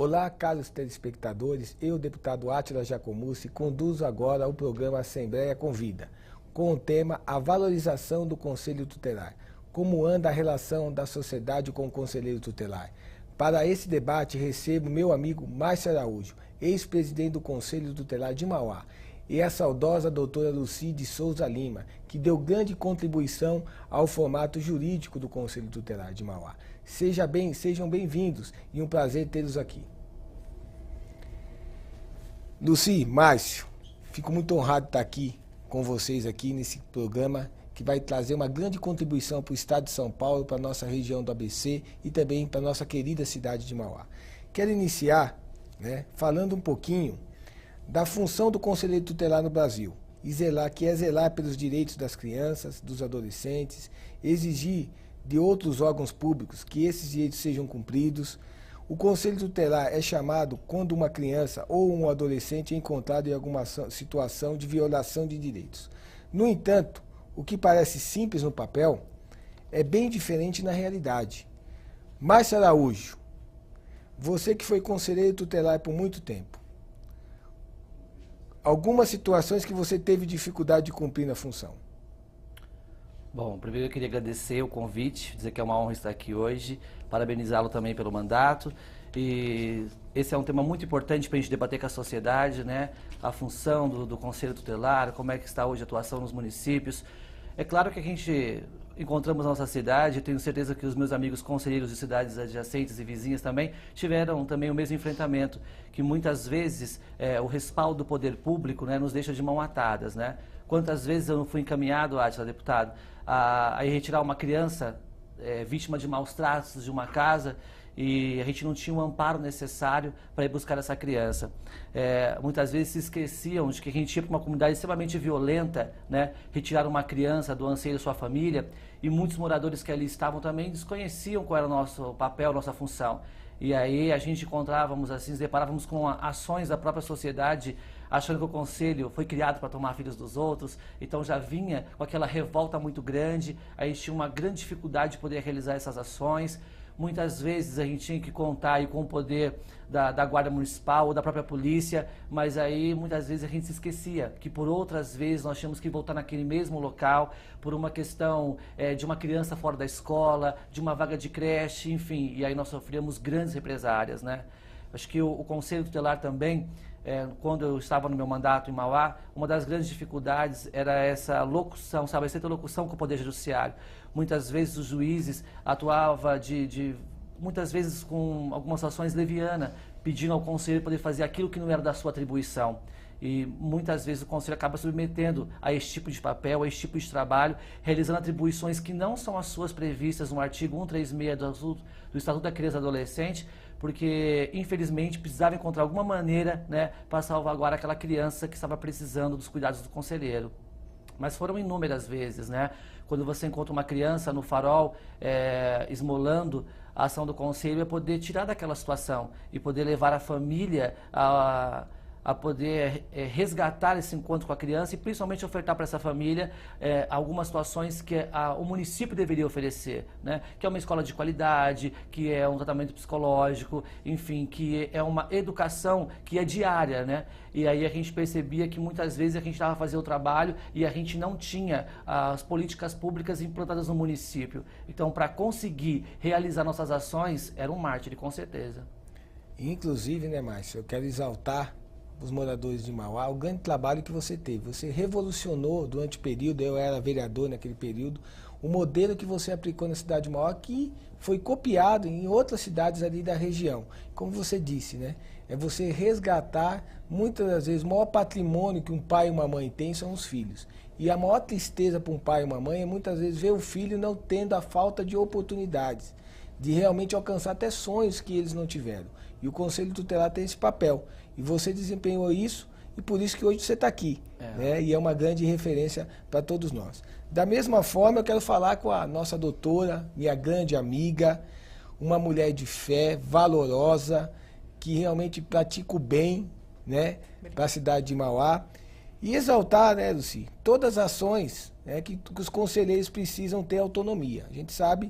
Olá, caros telespectadores, eu, deputado Átila Jacomussi, conduzo agora o programa Assembleia Convida, com o tema A Valorização do Conselho Tutelar. Como anda a relação da sociedade com o Conselheiro Tutelar? Para esse debate, recebo meu amigo Márcio Araújo, ex-presidente do Conselho Tutelar de Mauá, e a saudosa doutora Lucy de Souza Lima, que deu grande contribuição ao formato jurídico do Conselho Tutelar de Mauá. Sejam bem-vindos e um prazer tê-los aqui. Lucy, Márcio, fico muito honrado de estar aqui com vocês aqui nesse programa que vai trazer uma grande contribuição para o estado de São Paulo, para a nossa região do ABC e também para a nossa querida cidade de Mauá. Quero iniciar falando um pouquinho da função do Conselheiro Tutelar no Brasil, e zelar pelos direitos das crianças, dos adolescentes, exigir de outros órgãos públicos que esses direitos sejam cumpridos. O Conselho Tutelar é chamado quando uma criança ou um adolescente é encontrado em alguma situação de violação de direitos. No entanto, o que parece simples no papel é bem diferente na realidade. Márcio Araújo, você que foi conselheiro tutelar por muito tempo, algumas situações que você teve dificuldade de cumprir na função. Bom, primeiro eu queria agradecer o convite, dizer que é uma honra estar aqui hoje, parabenizá-lo também pelo mandato. E esse é um tema muito importante para a gente debater com a sociedade, né? A função do Conselho Tutelar, como é que está hoje a atuação nos municípios. É claro que a gente encontramos na nossa cidade, tenho certeza que os meus amigos conselheiros de cidades adjacentes e vizinhas também tiveram também o mesmo enfrentamento, que muitas vezes o respaldo do poder público, né, nos deixa de mão atadas, né? Quantas vezes eu não fui encaminhado, Átila, deputado, a retirar uma criança vítima de maus tratos de uma casa e a gente não tinha o amparo necessário para ir buscar essa criança. Muitas vezes se esqueciam de que a gente ia para uma comunidade extremamente violenta, né, retirar uma criança do anseio da sua família, e muitos moradores que ali estavam também desconheciam qual era o nosso papel, nossa função. E aí a gente encontrávamos assim, nos deparávamos com ações da própria sociedade, achando que o conselho foi criado para tomar filhos dos outros, então já vinha com aquela revolta muito grande, a gente tinha uma grande dificuldade de poder realizar essas ações. Muitas vezes a gente tinha que contar aí com o poder da Guarda Municipal ou da própria polícia, mas aí muitas vezes a gente se esquecia que por outras vezes nós tínhamos que voltar naquele mesmo local por uma questão de uma criança fora da escola, de uma vaga de creche, enfim, e aí nós sofríamos grandes represárias, né? Acho que o Conselho Tutelar também, quando eu estava no meu mandato em Mauá, uma das grandes dificuldades era essa locução, sabe, essa interlocução com o Poder Judiciário. Muitas vezes os juízes atuavam muitas vezes com algumas ações levianas, pedindo ao conselheiro poder fazer aquilo que não era da sua atribuição. E muitas vezes o conselho acaba submetendo a esse tipo de papel, a esse tipo de trabalho, realizando atribuições que não são as suas previstas no artigo 136 do Estatuto da Criança e Adolescente, porque, infelizmente, precisava encontrar alguma maneira, né, para salvaguardar aquela criança que estava precisando dos cuidados do conselheiro. Mas foram inúmeras vezes, né? Quando você encontra uma criança no farol, esmolando, a ação do conselho é poder tirar daquela situação e poder levar a família a poder resgatar esse encontro com a criança e principalmente ofertar para essa família algumas situações que o município deveria oferecer, né? Que é uma escola de qualidade, que é um tratamento psicológico, enfim, que é uma educação que é diária, né? E aí a gente percebia que muitas vezes a gente estava fazendo o trabalho e a gente não tinha as políticas públicas implantadas no município. Então, para conseguir realizar nossas ações, era um mártir, com certeza. Inclusive, né, Márcio, eu quero exaltar os moradores de Mauá, o grande trabalho que você teve. Você revolucionou durante o período, eu era vereador naquele período, o modelo que você aplicou na cidade de Mauá, que foi copiado em outras cidades ali da região. Como você disse, né? É você resgatar, muitas das vezes, o maior patrimônio que um pai e uma mãe têm são os filhos. E a maior tristeza para um pai e uma mãe é muitas vezes ver o filho não tendo a falta de oportunidades, de realmente alcançar até sonhos que eles não tiveram. E o Conselho Tutelar tem esse papel. E você desempenhou isso, e por isso que hoje você está aqui. Né? E é uma grande referência para todos nós. Da mesma forma, eu quero falar com a nossa doutora, minha grande amiga, uma mulher de fé, valorosa, que realmente pratica o bem, né, para a cidade de Mauá. E exaltar, né, Lucy, todas as ações, né, que os conselheiros precisam ter autonomia. A gente sabe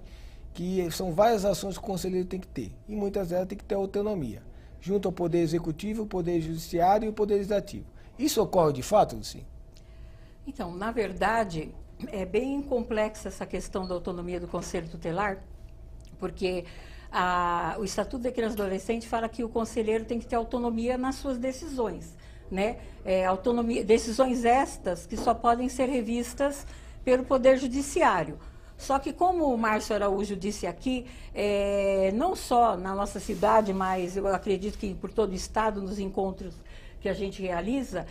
que são várias ações que o conselheiro tem que ter, e muitas delas tem que ter autonomia. junto ao Poder Executivo, o Poder Judiciário e o Poder Legislativo. Isso ocorre de fato, Luci? Então, na verdade, é bem complexa essa questão da autonomia do Conselho Tutelar, porque o Estatuto da Criança e do Adolescente fala que o conselheiro tem que ter autonomia nas suas decisões, né? Decisões estas que só podem ser revistas pelo Poder Judiciário. Só que, como o Márcio Araújo disse aqui, não só na nossa cidade, mas eu acredito que por todo o Estado, nos encontros que a gente realiza,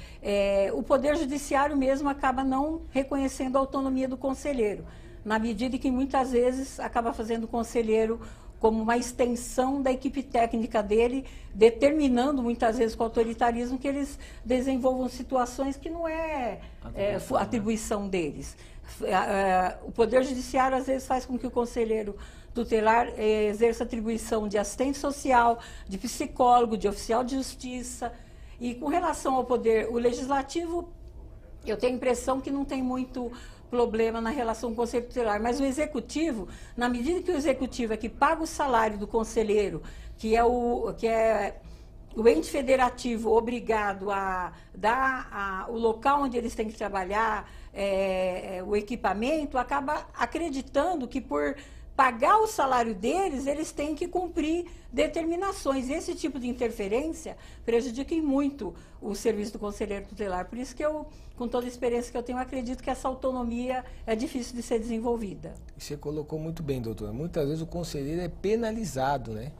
o Poder Judiciário mesmo acaba não reconhecendo a autonomia do conselheiro, na medida que muitas vezes acaba fazendo o conselheiro como uma extensão da equipe técnica dele, determinando muitas vezes com o autoritarismo que eles desenvolvam situações que não é atribuição deles. O Poder Judiciário às vezes faz com que o conselheiro tutelar exerça atribuição de assistente social, de psicólogo, de oficial de justiça. E com relação ao poder, o legislativo, eu tenho a impressão que não tem muito problema na relação com o conselho tutelar, mas o executivo, na medida que o executivo é que paga o salário do conselheiro, que é o ente federativo obrigado a dar o local onde eles têm que trabalhar, o equipamento, acaba acreditando que por pagar o salário deles, eles têm que cumprir determinações. Esse tipo de interferência prejudica muito o serviço do conselheiro tutelar. Por isso que eu, com toda a experiência que eu tenho, acredito que essa autonomia é difícil de ser desenvolvida. Você colocou muito bem, doutora. Muitas vezes o conselheiro é penalizado, né?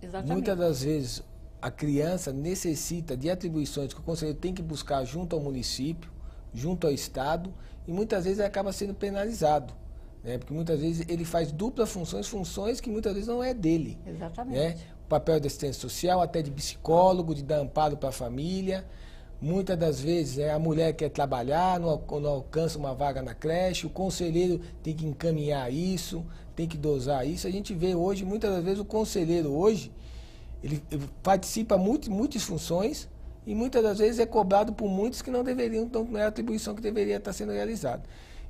Exatamente. Muitas das vezes a criança necessita de atribuições que o conselheiro tem que buscar junto ao município, junto ao Estado, e muitas vezes ele acaba sendo penalizado. Porque muitas vezes ele faz duplas funções que muitas vezes não é dele. Exatamente. Né? O papel de assistência social, até de psicólogo, de dar amparo para a família. Muitas das vezes a mulher quer trabalhar, não alcança uma vaga na creche, o conselheiro tem que encaminhar isso, tem que dosar isso. A gente vê hoje, muitas das vezes, o conselheiro hoje, ele participa de muitas funções e muitas das vezes é cobrado por muitos que não deveriam, então não é a atribuição que deveria estar sendo realizada.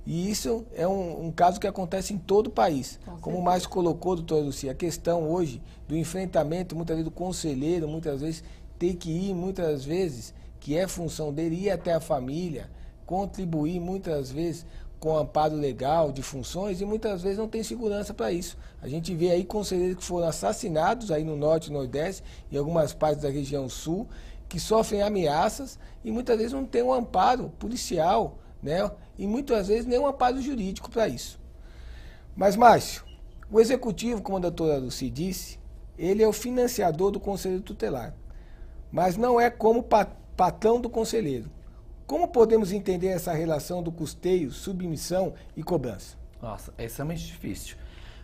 E isso é um caso que acontece em todo o país. Como o Márcio colocou, doutora Lucia, a questão hoje do enfrentamento, muitas vezes do conselheiro, muitas vezes tem que ir, muitas vezes, que é função dele, ir até a família, contribuir muitas vezes com amparo legal de funções e muitas vezes não tem segurança para isso. A gente vê aí conselheiros que foram assassinados aí no Norte e Nordeste, em algumas partes da região Sul, que sofrem ameaças e muitas vezes não tem um amparo policial, né? E muitas vezes nem um amparo jurídico para isso. Mas, Márcio, o executivo, como a doutora Lucy disse, ele é o financiador do conselho tutelar, mas não é como patrão do conselheiro. Como podemos entender essa relação do custeio, submissão e cobrança? Nossa, é extremamente difícil,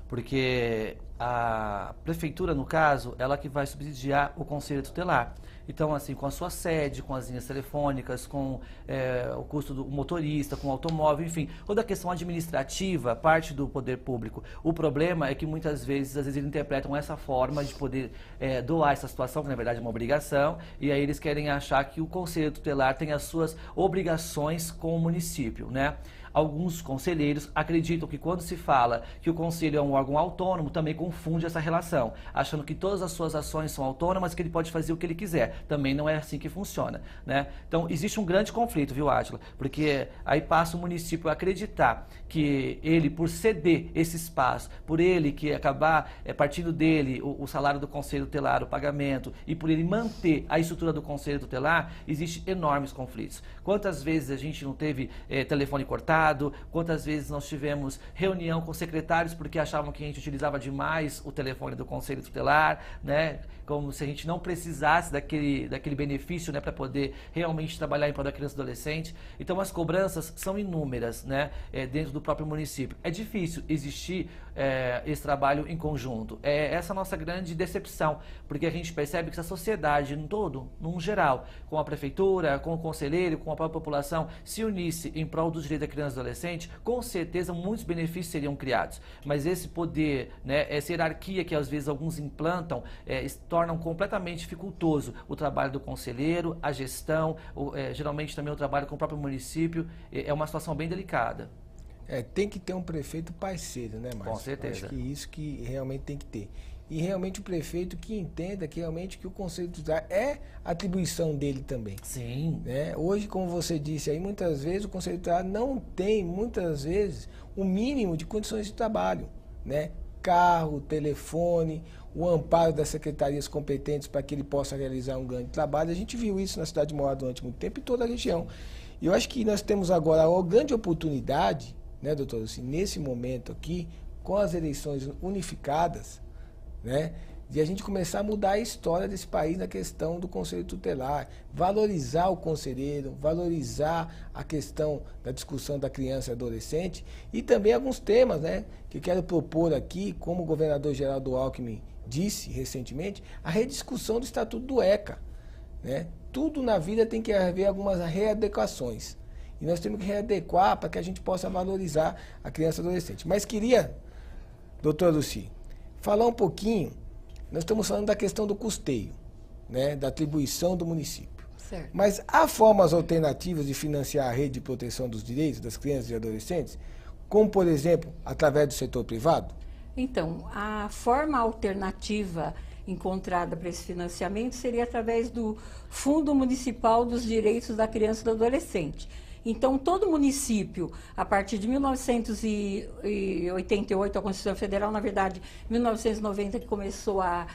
porque a prefeitura, no caso, ela que vai subsidiar o conselho tutelar. Então, assim, com a sua sede, com as linhas telefônicas, com o custo do motorista, com o automóvel, enfim, toda a questão administrativa, parte do poder público. O problema é que muitas vezes, eles interpretam essa forma de poder doar essa situação, que na verdade é uma obrigação, e aí eles querem achar que o conselho tutelar tem as suas obrigações com o município, né? Alguns conselheiros acreditam que quando se fala que o conselho é um órgão autônomo, também confunde essa relação, achando que todas as suas ações são autônomas, que ele pode fazer o que ele quiser. Também não é assim que funciona, né? Então, existe um grande conflito, viu, Átila? Porque aí passa o município a acreditar que ele, por ceder esse espaço, por ele que acabar partindo dele o salário do conselho tutelar, o pagamento, e por ele manter a estrutura do conselho tutelar, existem enormes conflitos. Quantas vezes a gente não teve telefone cortado? Quantas vezes nós tivemos reunião com secretários porque achavam que a gente utilizava demais o telefone do conselho tutelar, né? Como se a gente não precisasse daquele benefício, né, para poder realmente trabalhar em prol da criança e do adolescente. Então as cobranças são inúmeras, né, dentro do próprio município. É difícil existir esse trabalho em conjunto. É essa a nossa grande decepção, porque a gente percebe que se a sociedade em todo, num geral, com a prefeitura, com o conselheiro, com a própria população, se unisse em prol dos direitos da criança e do adolescente, com certeza muitos benefícios seriam criados. Mas esse poder, né, essa hierarquia que às vezes alguns implantam, tornam completamente dificultoso o trabalho do conselheiro, a gestão, geralmente também o trabalho com o próprio município. É uma situação bem delicada. Tem que ter um prefeito parceiro, né, Márcio? Com certeza. Acho que isso que realmente tem que ter. e realmente o prefeito que entenda que realmente que o Conselho Tutelar é atribuição dele também. Sim. Né? Hoje, como você disse aí, muitas vezes o Conselho Tutelar não tem, muitas vezes, o mínimo de condições de trabalho, né? Carro, telefone, o amparo das secretarias competentes para que ele possa realizar um grande trabalho. A gente viu isso na cidade de Mauá durante muito tempo e toda a região. E eu acho que nós temos agora uma grande oportunidade, né, doutor, assim, nesse momento aqui, com as eleições unificadas, né, de a gente começar a mudar a história desse país na questão do Conselho Tutelar, valorizar o conselheiro, valorizar a questão da discussão da criança e adolescente e também alguns temas, né, que eu quero propor aqui, como o governador Geraldo Alckmin disse recentemente, a rediscussão do Estatuto do ECA, né? Tudo na vida tem que haver algumas readequações. E nós temos que readequar para que a gente possa valorizar a criança e adolescente. Mas queria, doutora Lucy, falar um pouquinho, nós estamos falando da questão do custeio, né, da atribuição do município. Certo. Mas há formas alternativas de financiar a rede de proteção dos direitos das crianças e adolescentes, como, por exemplo, através do setor privado? Então, a forma alternativa encontrada para esse financiamento seria através do Fundo Municipal dos Direitos da Criança e do Adolescente. Então, todo município, a partir de 1988, a Constituição Federal, na verdade, 1990, que começou a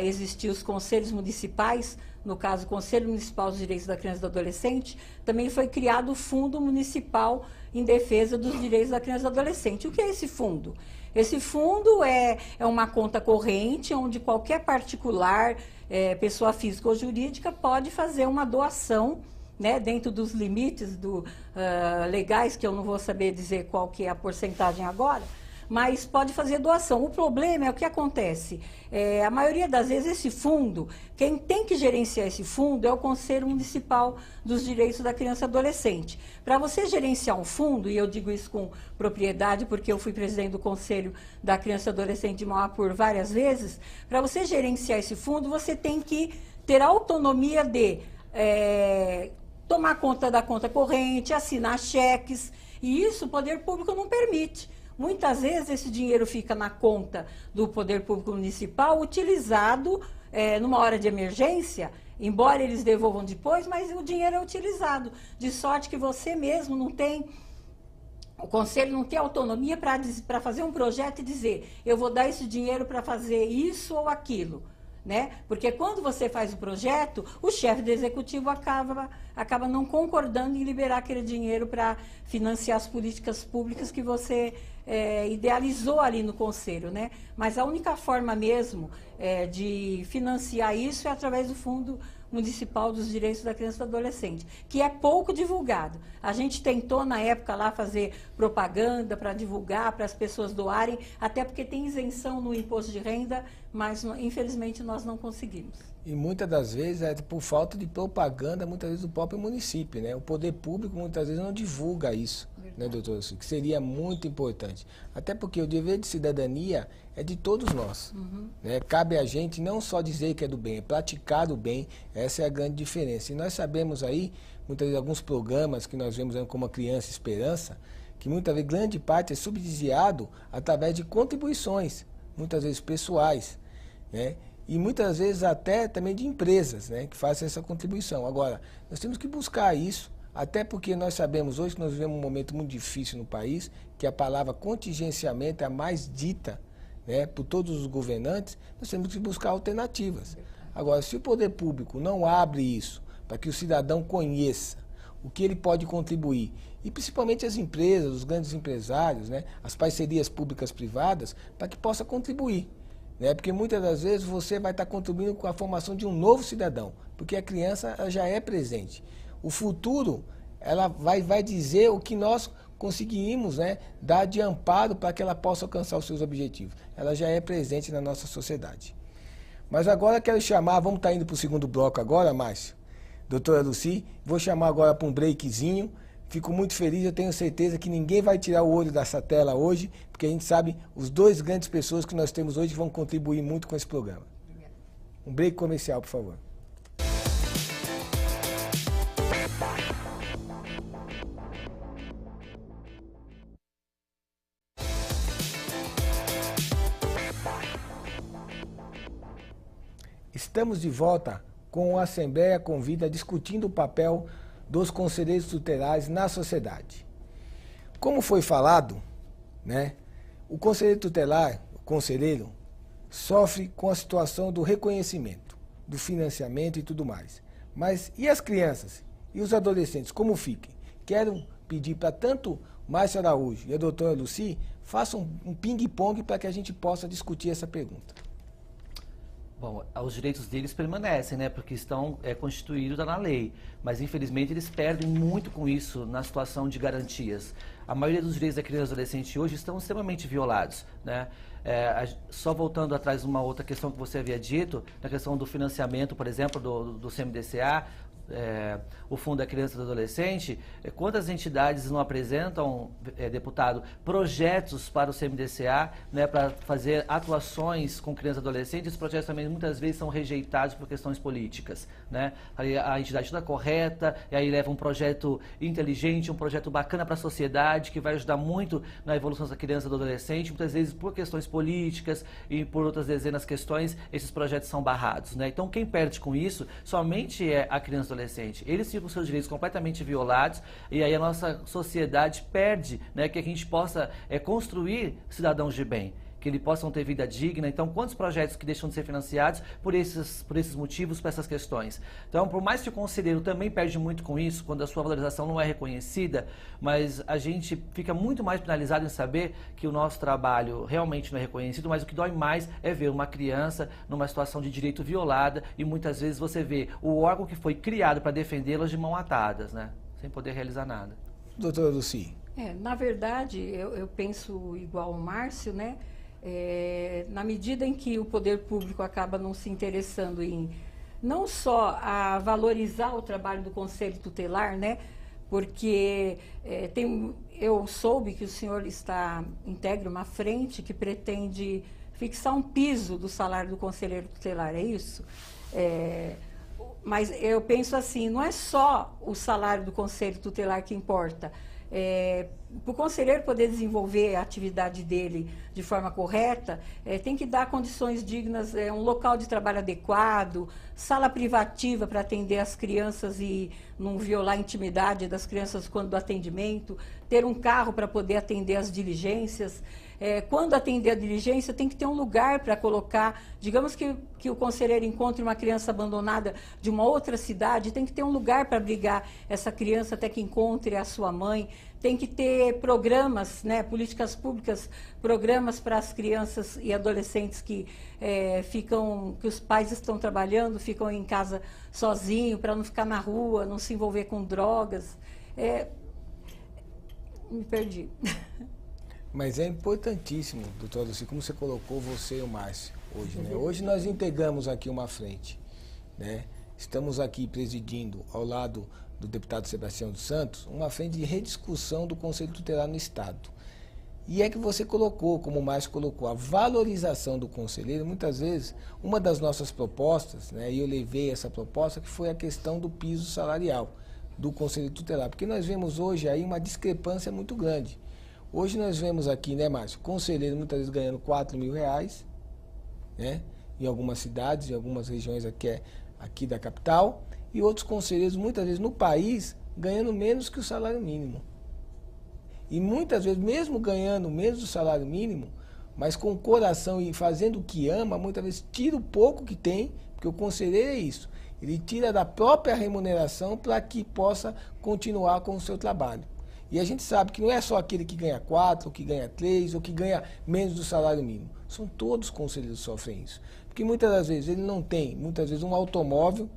existir os conselhos municipais, no caso, o Conselho Municipal dos Direitos da Criança e do Adolescente, também foi criado o Fundo Municipal em Defesa dos Direitos da Criança e do Adolescente. O que é esse fundo? Esse fundo é uma conta corrente, onde qualquer particular, pessoa física ou jurídica, pode fazer uma doação, né, dentro dos limites legais, que eu não vou saber dizer qual que é a porcentagem agora, mas pode fazer doação. O problema é o que acontece. A maioria das vezes esse fundo, quem tem que gerenciar esse fundo é o Conselho Municipal dos Direitos da Criança e Adolescente. Para você gerenciar um fundo, e eu digo isso com propriedade porque eu fui presidente do Conselho da Criança e Adolescente de Mauá por várias vezes, para você gerenciar esse fundo, você tem que ter a autonomia de tomar conta da conta corrente, assinar cheques, e isso o poder público não permite. Muitas vezes esse dinheiro fica na conta do poder público municipal, utilizado numa hora de emergência, embora eles devolvam depois, mas o dinheiro é utilizado. De sorte que você mesmo não tem, o conselho não tem autonomia para fazer um projeto e dizer, eu vou dar esse dinheiro para fazer isso ou aquilo. Né? Porque quando você faz o projeto, o chefe do executivo acaba não concordando em liberar aquele dinheiro para financiar as políticas públicas que você idealizou ali no conselho, né? Mas a única forma mesmo de financiar isso é através do Fundo Municipal dos Direitos da Criança e do Adolescente, que é pouco divulgado. A gente tentou na época lá fazer propaganda para divulgar, para as pessoas doarem, até porque tem isenção no imposto de renda, mas infelizmente nós não conseguimos. E muitas das vezes é por falta de propaganda, muitas vezes do próprio município, né? O poder público muitas vezes não divulga isso, né, doutor? Que seria muito importante. Até porque o dever de cidadania é de todos nós. Né? Cabe a gente não só dizer que é do bem, é praticar o bem. Essa é a grande diferença. E nós sabemos aí, muitas vezes, alguns programas que nós vemos como a Criança Esperança, que muitas vezes grande parte é subsidiado através de contribuições, muitas vezes pessoais, né? E muitas vezes até também de empresas, né, que fazem essa contribuição. Agora, nós temos que buscar isso, até porque nós sabemos hoje que nós vivemos um momento muito difícil no país, que a palavra contingenciamento é a mais dita, né, por todos os governantes, nós temos que buscar alternativas. Agora, se o poder público não abre isso para que o cidadão conheça o que ele pode contribuir, e principalmente as empresas, os grandes empresários, né, as parcerias públicas-privadas, para que possa contribuir. Né? Porque muitas das vezes você vai estar contribuindo com a formação de um novo cidadão, porque a criança ela já é presente. O futuro, ela vai dizer o que nós conseguimos, né, dar de amparo para que ela possa alcançar os seus objetivos. Ela já é presente na nossa sociedade. Mas agora quero chamar, vamos estar indo para o segundo bloco agora, Márcio, doutora Lucy, vou chamar agora para um breakzinho. Fico muito feliz, eu tenho certeza que ninguém vai tirar o olho dessa tela hoje, porque a gente sabe os dois grandes pessoas que nós temos hoje que vão contribuir muito com esse programa. Um break comercial, por favor. Estamos de volta com a Assembleia Convida discutindo o papel dos conselheiros tutelares na sociedade. Como foi falado, né, o conselheiro tutelar, o conselheiro, sofre com a situação do reconhecimento, do financiamento e tudo mais. Mas e as crianças e os adolescentes, como fiquem? Quero pedir para tanto o Márcio Araújo e a doutora Lucy façam um ping-pong para que a gente possa discutir essa pergunta. Bom, os direitos deles permanecem, né, porque estão constituídos na lei, mas infelizmente eles perdem muito com isso na situação de garantias. A maioria dos direitos da criança e adolescente hoje estão extremamente violados, né? Só voltando atrás uma outra questão que você havia dito, na questão do financiamento, por exemplo, do CMDCA, o Fundo da Criança e do Adolescente, quantas entidades não apresentam, deputado, projetos para o CMDCA, né, para fazer atuações com crianças e adolescentes? Esses projetos também muitas vezes são rejeitados por questões políticas, né? Aí a entidade está correta, e aí leva um projeto inteligente, um projeto bacana para a sociedade, que vai ajudar muito na evolução da criança e do adolescente. Muitas vezes, por questões políticas e por outras dezenas de questões, esses projetos são barrados, né? Então, quem perde com isso somente é a criança e o adolescente. Eles ficam com seus direitos completamente violados, e aí a nossa sociedade perde, né, que a gente possa construir cidadãos de bem, que eles possam ter vida digna. Então, quantos projetos que deixam de ser financiados por esses motivos, por essas questões? Então, por mais que o conselheiro também perde muito com isso, quando a sua valorização não é reconhecida, mas a gente fica muito mais penalizado em saber que o nosso trabalho realmente não é reconhecido, mas o que dói mais é ver uma criança numa situação de direito violada, e muitas vezes você vê o órgão que foi criado para defendê-las de mão atadas, né? Sem poder realizar nada. Doutora Lucy. Na verdade, eu penso igual o Márcio, né? Na medida em que o poder público acaba não se interessando em não só a valorizar o trabalho do Conselho Tutelar, né? Porque eu soube que o senhor integra uma frente que pretende fixar um piso do salário do conselheiro tutelar, é isso? Mas eu penso assim, não é só o salário do conselho tutelar que importa. Para o conselheiro poder desenvolver a atividade dele de forma correta, tem que dar condições dignas, um local de trabalho adequado, sala privativa para atender as crianças e não violar a intimidade das crianças quando do atendimento, ter um carro para poder atender as diligências. Quando atender a diligência, tem que ter um lugar para colocar. Digamos que o conselheiro encontre uma criança abandonada de uma outra cidade, tem que ter um lugar para abrigar essa criança até que encontre a sua mãe. Tem que ter programas, né, políticas públicas, programas para as crianças e adolescentes que que os pais estão trabalhando, ficam em casa sozinhos, para não ficar na rua, não se envolver com drogas. Me perdi. Mas é importantíssimo, doutora Lucy, como você colocou, você e o Márcio, hoje, né? Hoje nós integramos aqui uma frente, né? Estamos aqui presidindo, ao lado do deputado Sebastião dos Santos, uma frente de rediscussão do Conselho Tutelar no Estado. E é que você colocou, como o Márcio colocou, a valorização do conselheiro. Muitas vezes, uma das nossas propostas, né, e eu levei essa proposta, que foi a questão do piso salarial do Conselho Tutelar, porque nós vemos hoje aí uma discrepância muito grande. Hoje nós vemos aqui, né, Márcio, conselheiro muitas vezes ganhando R$4.000, né, em algumas cidades, em algumas regiões aqui da capital, e outros conselheiros muitas vezes no país ganhando menos que o salário mínimo. E muitas vezes, mesmo ganhando menos do salário mínimo, mas com o coração e fazendo o que ama, muitas vezes tira o pouco que tem, porque o conselheiro é isso, ele tira da própria remuneração para que possa continuar com o seu trabalho. E a gente sabe que não é só aquele que ganha 4, ou que ganha 3, ou que ganha menos do salário mínimo. São todos os conselheiros que sofrem isso. Porque muitas das vezes ele não tem, muitas vezes, um automóvel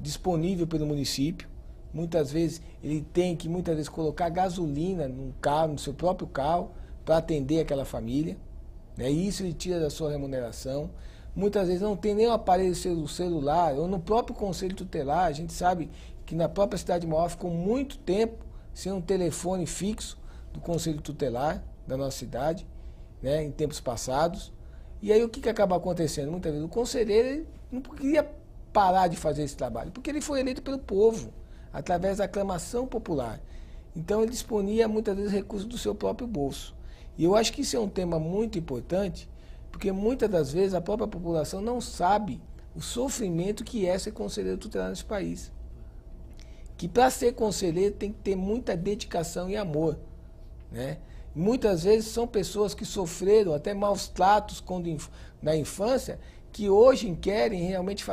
disponível pelo município. Muitas vezes ele tem que, muitas vezes, colocar gasolina no carro, no seu próprio carro, para atender aquela família, né? E isso ele tira da sua remuneração. Muitas vezes não tem nem um aparelho celular, ou no próprio Conselho Tutelar. A gente sabe que na própria cidade maior ficou muito tempo sem um telefone fixo do Conselho Tutelar da nossa cidade, né, em tempos passados. E aí o que acaba acontecendo? Muitas vezes o conselheiro ele não queria parar de fazer esse trabalho, porque ele foi eleito pelo povo, através da aclamação popular. Então ele disponia muitas vezes recursos do seu próprio bolso. E eu acho que isso é um tema muito importante, porque muitas das vezes a própria população não sabe o sofrimento que é ser conselheiro tutelar nesse país. Que para ser conselheiro tem que ter muita dedicação e amor, né? Muitas vezes são pessoas que sofreram até maus tratos na infância, que hoje querem realmente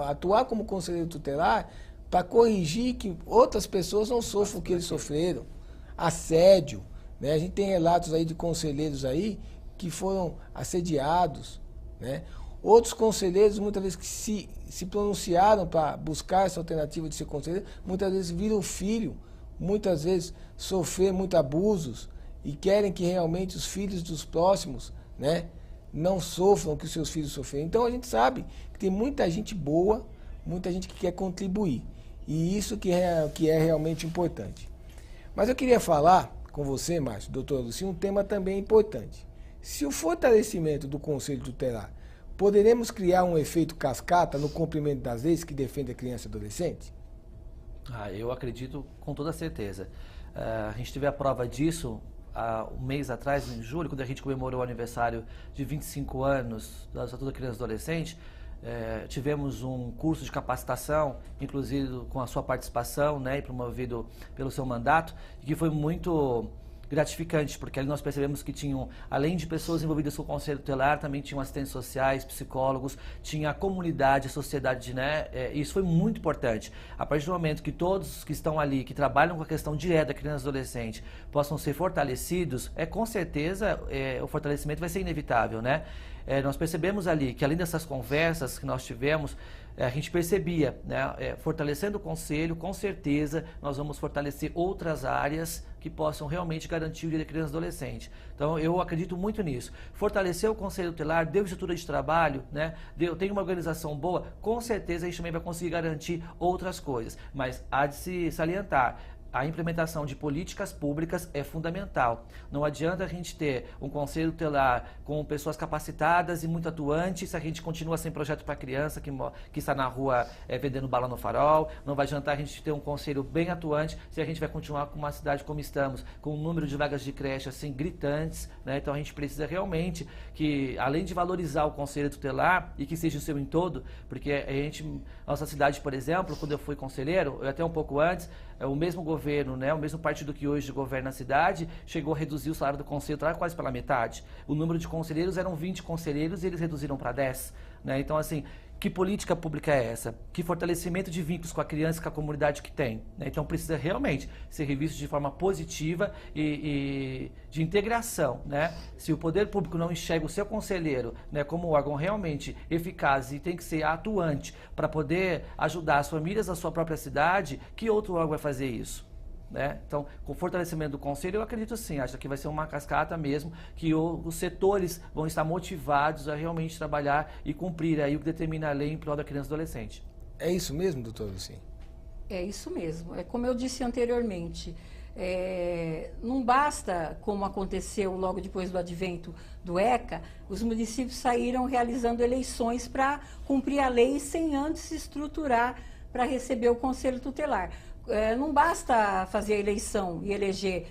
atuar como conselheiro tutelar para corrigir que outras pessoas não sofram o que eles sofreram. Assédio, né? A gente tem relatos aí de conselheiros aí que foram assediados, né? Outros conselheiros, muitas vezes, que se pronunciaram para buscar essa alternativa de ser conselheiro, muitas vezes viram filho, muitas vezes sofrer muitos abusos e querem que realmente os filhos dos próximos, né, não sofram o que os seus filhos sofreram. Então a gente sabe que tem muita gente boa, muita gente que quer contribuir. E isso que é realmente importante. Mas eu queria falar com você, Márcio, doutora Lucia, um tema também importante. Se o fortalecimento do Conselho Tutelar, poderemos criar um efeito cascata no cumprimento das leis que defendem a criança e adolescente? Eu acredito com toda certeza. A gente teve a prova disso há um mês atrás, em julho, quando a gente comemorou o aniversário de 25 anos da Estatuto da Criança e Adolescente. Tivemos um curso de capacitação, inclusive com a sua participação, né, e promovido pelo seu mandato, e que foi muito gratificante, porque ali nós percebemos que tinham, além de pessoas envolvidas com o Conselho Tutelar, também tinham assistentes sociais, psicólogos, tinha a comunidade, a sociedade, né? Isso foi muito importante. A partir do momento que todos que estão ali, que trabalham com a questão direta da criança e adolescente, possam ser fortalecidos, com certeza o fortalecimento vai ser inevitável, né? Nós percebemos ali que, além dessas conversas que nós tivemos, a gente percebia, né, fortalecendo o Conselho, com certeza nós vamos fortalecer outras áreas que possam realmente garantir o direito da criança e adolescente. Então, eu acredito muito nisso. Fortalecer o Conselho Tutelar, deu estrutura de trabalho, né, tem uma organização boa, com certeza a gente também vai conseguir garantir outras coisas. Mas há de se salientar, a implementação de políticas públicas é fundamental. Não adianta a gente ter um Conselho Tutelar com pessoas capacitadas e muito atuantes se a gente continua sem projeto para criança que está na rua vendendo bala no farol. Não vai adiantar a gente ter um conselho bem atuante se a gente vai continuar com uma cidade como estamos, com um número de vagas de creche assim gritantes, né? Então a gente precisa realmente que, além de valorizar o Conselho Tutelar e que seja o seu em todo, porque nossa cidade, por exemplo, quando eu fui conselheiro, eu até um pouco antes, o mesmo governo, né, o mesmo partido que hoje governa a cidade, chegou a reduzir o salário do conselho quase pela metade. O número de conselheiros eram 20 conselheiros e eles reduziram para 10. Né? Então, assim, que política pública é essa? Que fortalecimento de vínculos com a criança e com a comunidade que tem? Né? Então, precisa realmente ser revisto de forma positiva e de integração. Né? Se o poder público não enxerga o seu conselheiro, né, como um órgão realmente eficaz e tem que ser atuante para poder ajudar as famílias da sua própria cidade, que outro órgão vai fazer isso? Né? Então, com o fortalecimento do Conselho, eu acredito sim, acho que vai ser uma cascata mesmo, que os setores vão estar motivados a realmente trabalhar e cumprir aí o que determina a lei em prol da criança e adolescente. É isso mesmo, doutor Luci? É isso mesmo. É como eu disse anteriormente, não basta, como aconteceu logo depois do advento do ECA, os municípios saíram realizando eleições para cumprir a lei sem antes se estruturar para receber o Conselho Tutelar. Não basta fazer a eleição e eleger.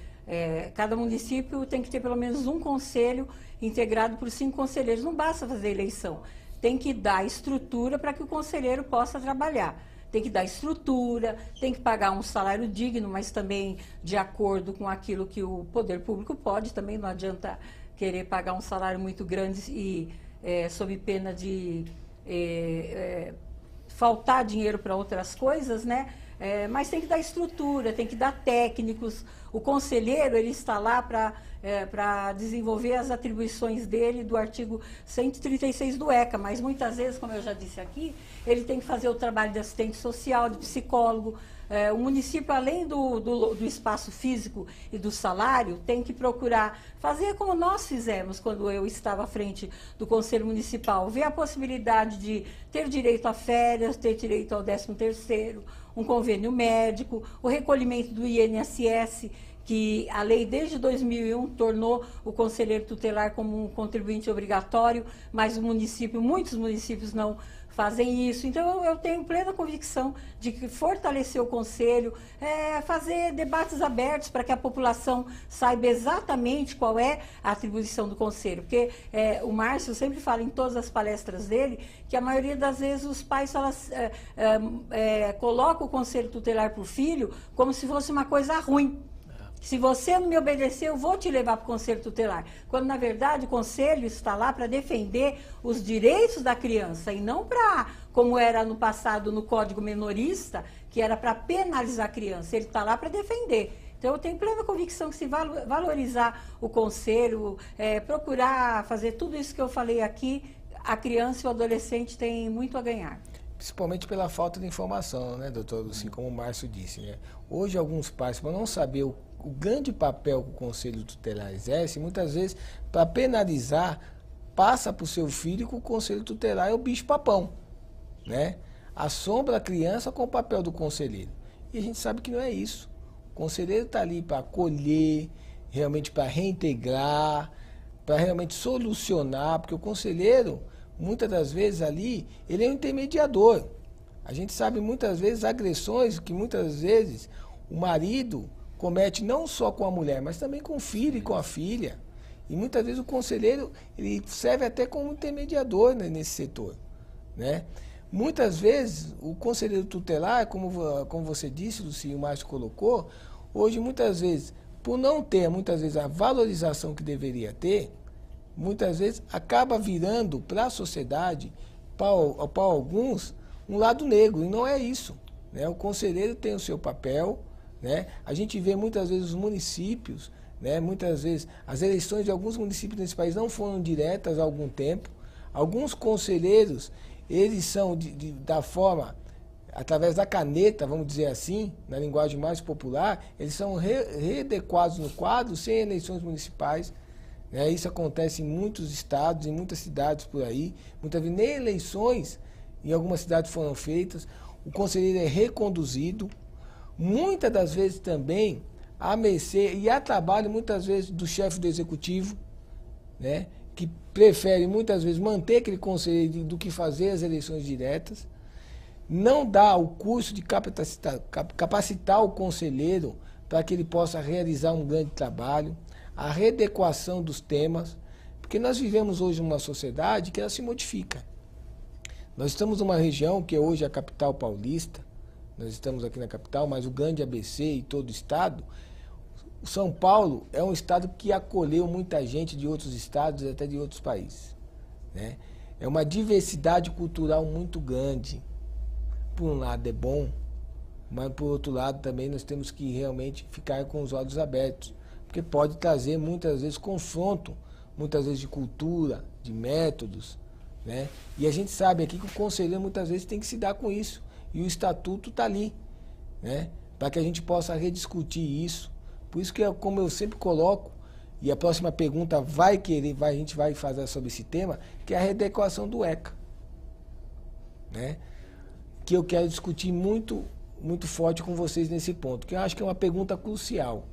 Cada município tem que ter pelo menos um conselho integrado por 5 conselheiros. Não basta fazer a eleição. Tem que dar estrutura para que o conselheiro possa trabalhar. Tem que dar estrutura, tem que pagar um salário digno, mas também de acordo com aquilo que o poder público pode. Também não adianta querer pagar um salário muito grande e sob pena de faltar dinheiro para outras coisas, né? Mas tem que dar estrutura, tem que dar técnicos. O conselheiro, ele está lá para desenvolver as atribuições dele do artigo 136 do ECA, mas muitas vezes, como eu já disse aqui, ele tem que fazer o trabalho de assistente social, de psicólogo. O município, além do espaço físico e do salário, tem que procurar fazer como nós fizemos quando eu estava à frente do Conselho Municipal, ver a possibilidade de ter direito a férias, ter direito ao 13º, um convênio médico, o recolhimento do INSS, que a lei desde 2001 tornou o conselheiro tutelar como um contribuinte obrigatório, mas muitos municípios não fazem isso. Então, eu tenho plena convicção de que fortalecer o Conselho, fazer debates abertos para que a população saiba exatamente qual é a atribuição do Conselho. Porque o Márcio sempre fala em todas as palestras dele que a maioria das vezes os pais colocam o Conselho Tutelar para o filho como se fosse uma coisa ruim. Se você não me obedecer, eu vou te levar para o Conselho Tutelar. Quando, na verdade, o Conselho está lá para defender os direitos da criança e não para, como era no passado no Código Menorista, que era para penalizar a criança. Ele está lá para defender. Então, eu tenho plena convicção que se valorizar o Conselho, procurar fazer tudo isso que eu falei aqui, a criança e o adolescente têm muito a ganhar. Principalmente pela falta de informação, né, doutor? Assim como o Márcio disse, né? Hoje, alguns pais, por não saber o grande papel que o Conselho Tutelar exerce, muitas vezes, para penalizar, passa para o seu filho que o Conselho Tutelar é o bicho-papão, né? Assombra a criança com o papel do conselheiro. E a gente sabe que não é isso. O conselheiro está ali para acolher, realmente para reintegrar, para realmente solucionar, porque o conselheiro, muitas das vezes ali, ele é um intermediador. A gente sabe muitas vezes agressões que muitas vezes o marido comete não só com a mulher, mas também com o filho e com a filha. E muitas vezes o conselheiro ele serve até como intermediador, né, nesse setor, né? Muitas vezes o conselheiro tutelar, como você disse, Luci, o Márcio colocou, hoje muitas vezes, por não ter muitas vezes a valorização que deveria ter, muitas vezes acaba virando para a sociedade, para alguns, um lado negro. E não é isso, né? O conselheiro tem o seu papel, né? A gente vê muitas vezes os municípios, né? Muitas vezes as eleições de alguns municípios nesse país não foram diretas há algum tempo. Alguns conselheiros, eles são da forma, através da caneta, vamos dizer assim, na linguagem mais popular, eles são readequados no quadro sem eleições municipais. Isso acontece em muitos estados, em muitas cidades por aí. Muitas vezes nem eleições em algumas cidades foram feitas. O conselheiro é reconduzido. Muitas das vezes também a mercê e a trabalho, muitas vezes, do chefe do executivo, né, que prefere muitas vezes manter aquele conselheiro do que fazer as eleições diretas. Não dá o curso de capacitar o conselheiro para que ele possa realizar um grande trabalho. A readequação dos temas, porque nós vivemos hoje numa sociedade que ela se modifica. Nós estamos numa região que é hoje a capital paulista, nós estamos aqui na capital, mas o grande ABC e todo o estado, o São Paulo é um estado que acolheu muita gente de outros estados e até de outros países, né? É uma diversidade cultural muito grande. Por um lado é bom, mas por outro lado também nós temos que realmente ficar com os olhos abertos, porque pode trazer muitas vezes confronto, muitas vezes de cultura, de métodos, né? E a gente sabe aqui que o conselheiro muitas vezes tem que se dar com isso, e o estatuto está ali, né? Para que a gente possa rediscutir isso. Por isso que, como eu sempre coloco, e a próxima pergunta a gente vai fazer sobre esse tema, que é a readequação do ECA, né? Que eu quero discutir muito forte com vocês nesse ponto, que eu acho que é uma pergunta crucial.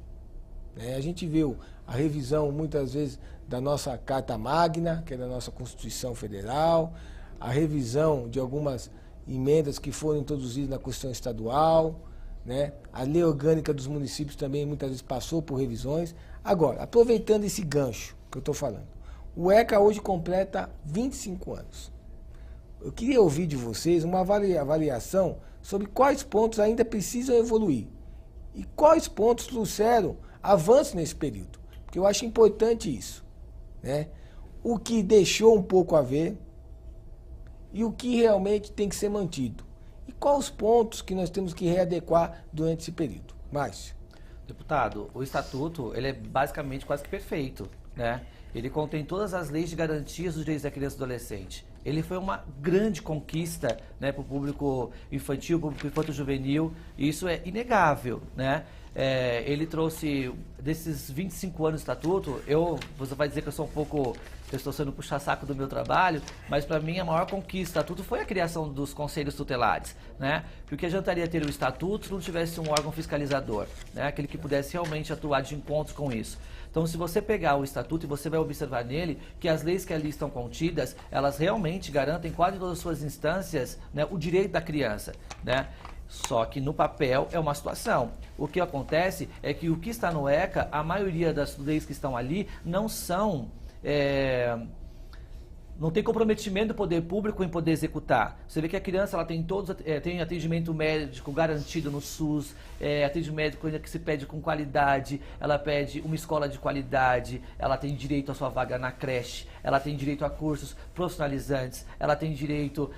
A gente viu a revisão, muitas vezes, da nossa Carta Magna, que é da nossa Constituição Federal, a revisão de algumas emendas que foram introduzidas na Constituição Estadual, né? A Lei Orgânica dos Municípios também, muitas vezes, passou por revisões. Agora, aproveitando esse gancho que eu estou falando, o ECA hoje completa 25 anos. Eu queria ouvir de vocês uma avaliação sobre quais pontos ainda precisam evoluir e quais pontos trouxeram avanço nesse período, porque eu acho importante isso, né? O que deixou um pouco a ver e o que realmente tem que ser mantido. E quais os pontos que nós temos que readequar durante esse período. Márcio. Deputado, o Estatuto ele é basicamente quase que perfeito, né? Ele contém todas as leis de garantias dos direitos da criança e do adolescente. Ele foi uma grande conquista, né, para o público infantil, público infanto-juvenil, e isso é inegável, né? ele trouxe, desses 25 anos de estatuto, você vai dizer que eu sou um pouco, eu estou sendo puxa-saco do meu trabalho, mas para mim a maior conquista do estatuto foi a criação dos conselhos tutelares, né? Porque adiantaria ter o estatuto se não tivesse um órgão fiscalizador, né? Aquele que pudesse realmente atuar de encontro com isso. Então, se você pegar o estatuto e você vai observar nele que as leis que ali estão contidas, elas realmente garantem quase todas as suas instâncias, né, o direito da criança, né? Só que no papel é uma situação. O que acontece é que o que está no ECA, a maioria das leis que estão ali não são... não tem comprometimento do poder público em poder executar. Você vê que a criança ela tem tem atendimento médico garantido no SUS, atendimento médico que se pede com qualidade, ela pede uma escola de qualidade, ela tem direito à sua vaga na creche, ela tem direito a cursos profissionalizantes, ela tem direito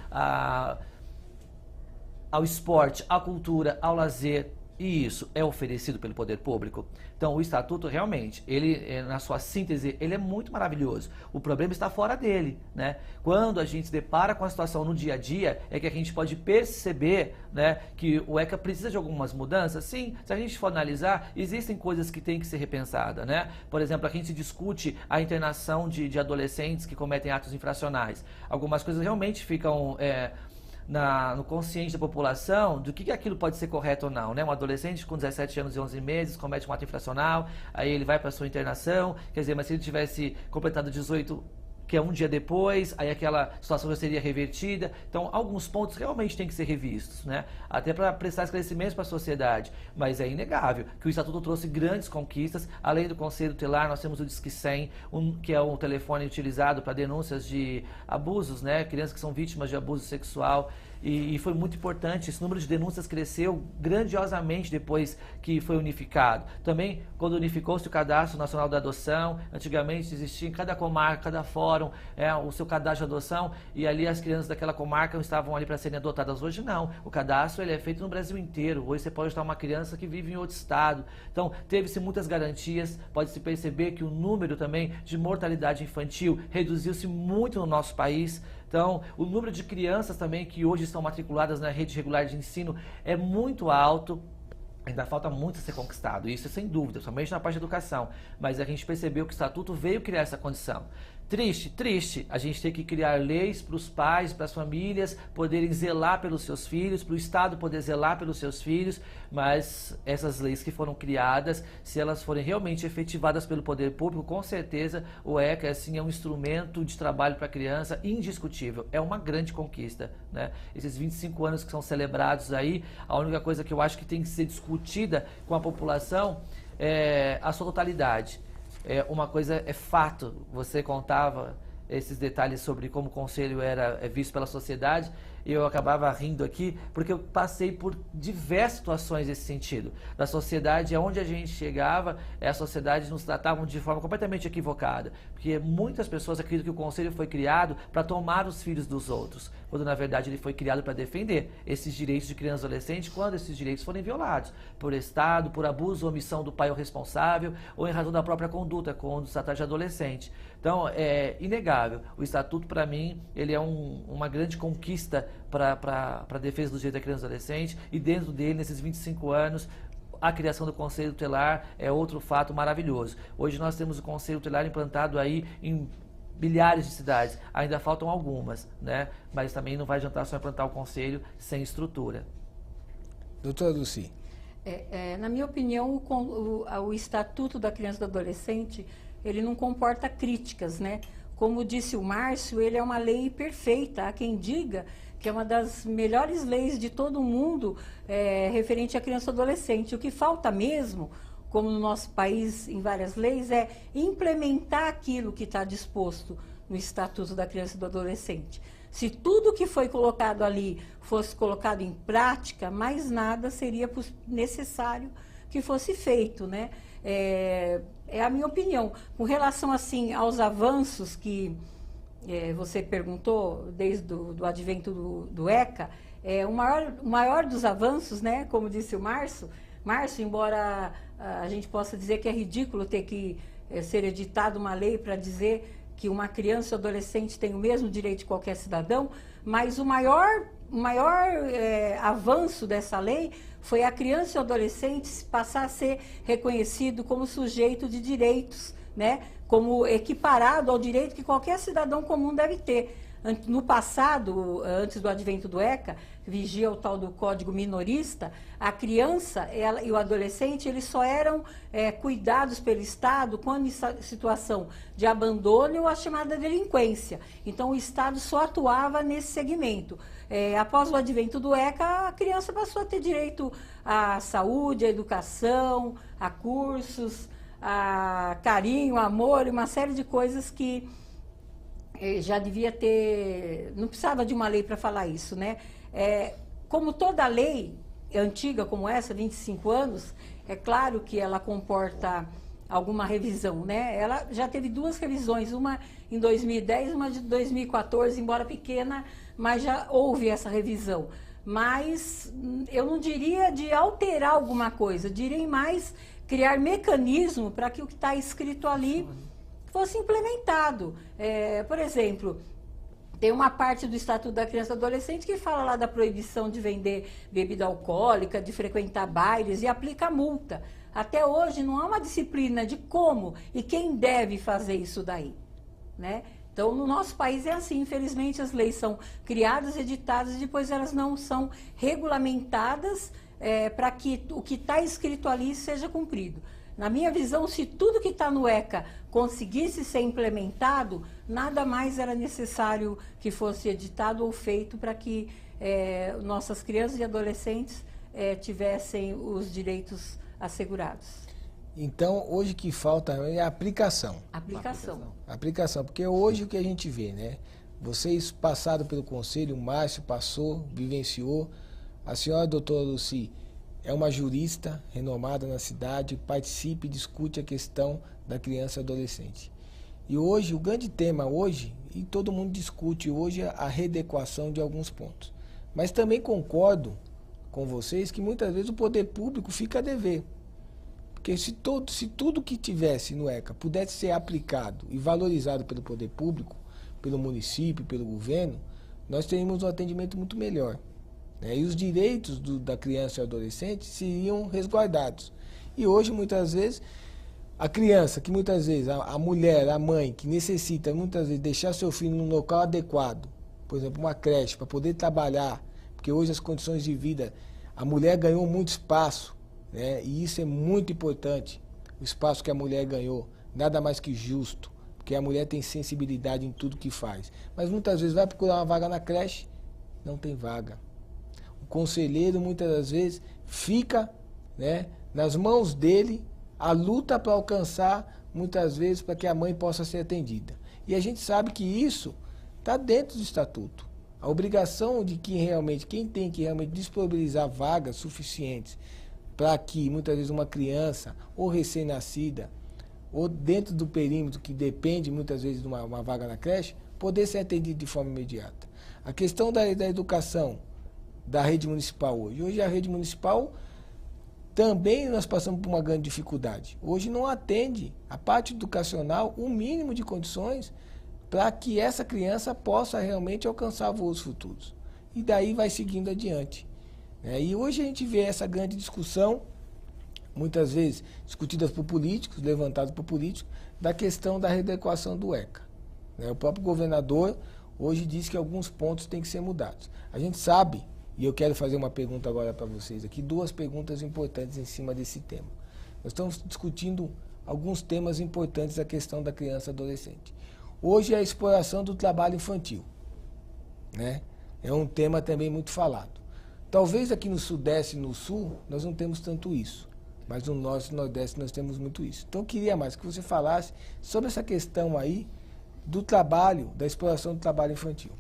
ao esporte, à cultura, ao lazer. E isso é oferecido pelo poder público. Então, o estatuto realmente, ele na sua síntese, ele é muito maravilhoso. O problema está fora dele, né? Quando a gente se depara com a situação no dia a dia, é que a gente pode perceber, né, que o ECA precisa de algumas mudanças. Sim, se a gente for analisar, existem coisas que têm que ser repensadas, né? Por exemplo, a gente discute a internação de adolescentes que cometem atos infracionais. Algumas coisas realmente ficam... no consciente da população do que aquilo pode ser correto ou não, né? Um adolescente com 17 anos e 11 meses comete um ato infracional, aí ele vai para sua internação, quer dizer, mas se ele tivesse completado 18, que é um dia depois, aí aquela situação já seria revertida. Então, alguns pontos realmente têm que ser revistos, né? Até para prestar esclarecimentos para a sociedade. Mas é inegável que o Estatuto trouxe grandes conquistas. Além do Conselho Tutelar, nós temos o Disque 100, que é um telefone utilizado para denúncias de abusos, né? Crianças que são vítimas de abuso sexual. E foi muito importante, esse número de denúncias cresceu grandiosamente depois que foi unificado. Também, quando unificou-se o Cadastro Nacional da Adoção, antigamente existia em cada comarca, cada fórum, o seu cadastro de adoção, e ali as crianças daquela comarca estavam ali para serem adotadas. Hoje não, o cadastro ele é feito no Brasil inteiro. Hoje você pode estar uma criança que vive em outro estado. Então, teve-se muitas garantias, pode-se perceber que o número também de mortalidade infantil reduziu-se muito no nosso país. Então, o número de crianças também que hoje estão matriculadas na rede regular de ensino é muito alto. Ainda falta muito a ser conquistado, isso sem dúvida, somente na parte de educação. Mas a gente percebeu que o Estatuto veio criar essa condição. Triste, a gente tem que criar leis para os pais, para as famílias poderem zelar pelos seus filhos, para o Estado poder zelar pelos seus filhos, mas essas leis que foram criadas, se elas forem realmente efetivadas pelo poder público, com certeza o ECA assim, é um instrumento de trabalho para a criança indiscutível, é uma grande conquista, né? Esses 25 anos que são celebrados aí, a única coisa que eu acho que tem que ser discutida com a população é a sua totalidade. Uma coisa é fato, você contava esses detalhes sobre como o conselho era visto pela sociedade, e eu acabava rindo aqui, porque eu passei por diversas situações nesse sentido. Da sociedade, aonde a gente chegava, a sociedade nos tratava de forma completamente equivocada, porque muitas pessoas acreditam que o conselho foi criado para tomar os filhos dos outros, quando na verdade ele foi criado para defender esses direitos de criança e adolescente quando esses direitos forem violados por Estado, por abuso ou omissão do pai ou responsável, ou em razão da própria conduta, quando se trata de adolescente. Então, é inegável. O Estatuto, para mim, ele é uma grande conquista para a defesa dos direitos da criança e adolescente, e dentro dele, nesses 25 anos, a criação do Conselho Tutelar é outro fato maravilhoso. Hoje nós temos o Conselho Tutelar implantado aí em milhares de cidades. Ainda faltam algumas, né? Mas também não vai adiantar só implantar o Conselho sem estrutura. Doutora Lucy. Na minha opinião, o Estatuto da Criança e do Adolescente, ele não comporta críticas, né? Como disse o Márcio, ele é uma lei perfeita. Há quem diga que é uma das melhores leis de todo o mundo referente à criança e adolescente. O que falta mesmo, como no nosso país, em várias leis, é implementar aquilo que está disposto no Estatuto da Criança e do Adolescente. Se tudo que foi colocado ali fosse colocado em prática, mais nada seria necessário que fosse feito, né? É a minha opinião. Com relação, assim, aos avanços que você perguntou, desde o advento do ECA, o maior dos avanços, né, como disse o Márcio, embora a gente possa dizer que é ridículo ter que ser editada uma lei para dizer que uma criança ou adolescente tem o mesmo direito de qualquer cidadão, mas o maior avanço dessa lei foi a criança e o adolescente passar a ser reconhecido como sujeito de direitos, né? Como equiparado ao direito que qualquer cidadão comum deve ter. No passado, antes do advento do ECA, que vigia o tal do Código Minorista, a criança e o adolescente eles só eram cuidados pelo Estado quando em situação de abandono ou a chamada delinquência. Então, o Estado só atuava nesse segmento. Após o advento do ECA, a criança passou a ter direito à saúde, à educação, a cursos, a carinho, amor, uma série de coisas que já devia ter... Não precisava de uma lei para falar isso, né? Como toda lei antiga como essa, 25 anos, é claro que ela comporta alguma revisão, né? Ela já teve 2 revisões, uma em 2010 uma de 2014, embora pequena, mas já houve essa revisão. Mas eu não diria de alterar alguma coisa, diria mais criar mecanismo para que o que está escrito ali fosse implementado. Por exemplo, tem uma parte do Estatuto da Criança e do Adolescente que fala lá da proibição de vender bebida alcoólica, de frequentar bailes e aplica multa. Até hoje não há uma disciplina de como e quem deve fazer isso daí, né? Então, no nosso país é assim, infelizmente as leis são criadas, editadas e depois elas não são regulamentadas para que o que está escrito ali seja cumprido. Na minha visão, se tudo que está no ECA conseguisse ser implementado, nada mais era necessário que fosse editado ou feito para que nossas crianças e adolescentes tivessem os direitos assegurados. Então, hoje o que falta é a aplicação. Aplicação, porque hoje o que a gente vê, né? Vocês passaram pelo conselho, o Márcio passou, vivenciou. A senhora, doutora Lucy, é uma jurista renomada na cidade, participa e discute a questão da criança e adolescente. E hoje, o grande tema hoje, e todo mundo discute hoje, é a readequação de alguns pontos. Mas também concordo com vocês que muitas vezes o poder público fica a dever. Porque se tudo que tivesse no ECA pudesse ser aplicado e valorizado pelo poder público, pelo município, pelo governo, nós teríamos um atendimento muito melhor. E os direitos da criança e adolescente seriam resguardados. E hoje, muitas vezes, a criança, que muitas vezes, a mulher, a mãe, que necessita muitas vezes deixar seu filho num local adequado, por exemplo, uma creche, para poder trabalhar, porque hoje as condições de vida, a mulher ganhou muito espaço, né? E isso é muito importante, o espaço que a mulher ganhou, nada mais que justo, porque a mulher tem sensibilidade em tudo que faz. Mas muitas vezes vai procurar uma vaga na creche, não tem vaga. O conselheiro muitas das vezes fica, né, nas mãos dele a luta para alcançar, muitas vezes, para que a mãe possa ser atendida. E a gente sabe que isso está dentro do estatuto. A obrigação de quem tem que realmente disponibilizar vagas suficientes para que muitas vezes uma criança ou recém-nascida ou dentro do perímetro que depende muitas vezes de uma vaga na creche, poder ser atendido de forma imediata. A questão da educação da rede municipal hoje. Hoje a rede municipal também nós passamos por uma grande dificuldade. Hoje não atende a parte educacional o mínimo de condições para que essa criança possa realmente alcançar voos futuros. E daí vai seguindo adiante. E hoje a gente vê essa grande discussão, muitas vezes discutidas por políticos, levantadas por políticos, da questão da readequação do ECA. O próprio governador hoje diz que alguns pontos têm que ser mudados. A gente sabe, e eu quero fazer uma pergunta agora para vocês aqui, 2 perguntas importantes em cima desse tema. Nós estamos discutindo alguns temas importantes da questão da criança e adolescente. Hoje é a exploração do trabalho infantil, né? É um tema também muito falado. Talvez aqui no Sudeste e no Sul nós não temos tanto isso, mas no Norte e Nordeste nós temos muito isso. Então eu queria mais que você falasse sobre essa questão aí do trabalho, da exploração do trabalho infantil.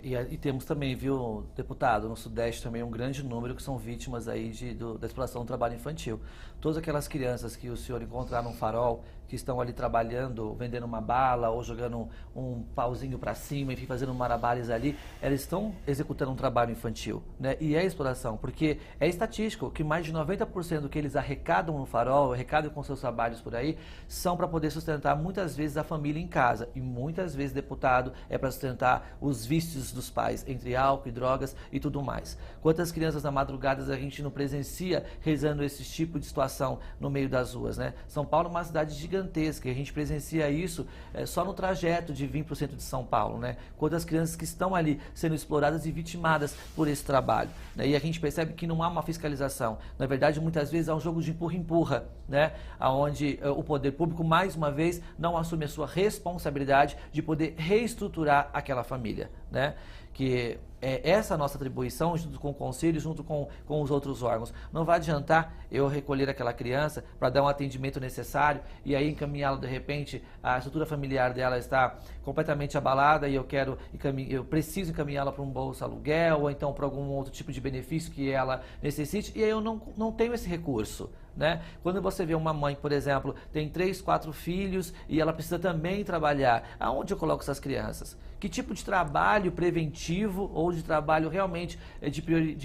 E temos também, viu, deputado, no Sudeste também um grande número que são vítimas aí da exploração do trabalho infantil. Todas aquelas crianças que o senhor encontrar num farol, que estão ali trabalhando, vendendo uma bala ou jogando um pauzinho para cima, enfim, fazendo malabares ali, elas estão executando um trabalho infantil, né? E é exploração, porque é estatístico que mais de 90% do que eles arrecadam no farol, arrecadam com seus trabalhos por aí, são para poder sustentar muitas vezes a família em casa. E muitas vezes, deputado, é para sustentar os vícios vícios dos pais, entre álcool e drogas e tudo mais. Quantas crianças na madrugada a gente não presencia rezando esse tipo de situação no meio das ruas, né? São Paulo é uma cidade gigantesca e a gente presencia isso só no trajeto de vir para o centro de São Paulo, né? Quantas crianças que estão ali sendo exploradas e vitimadas por esse trabalho, né? E a gente percebe que não há uma fiscalização. Na verdade, muitas vezes há um jogo de empurra-empurra, né? Onde o poder público, mais uma vez, não assume a sua responsabilidade de poder reestruturar aquela família, né? Que é essa a nossa atribuição, junto com o conselho, junto com os outros órgãos. Não vai adiantar eu recolher aquela criança para dar um atendimento necessário e aí encaminhá-la, de repente, a estrutura familiar dela está completamente abalada e eu preciso encaminhá-la para um bolsa aluguel ou então para algum outro tipo de benefício que ela necessite e aí eu não tenho esse recurso. Né? Quando você vê uma mãe, por exemplo, tem 3, 4 filhos e ela precisa também trabalhar, aonde eu coloco essas crianças? Que tipo de trabalho preventivo ou de trabalho realmente de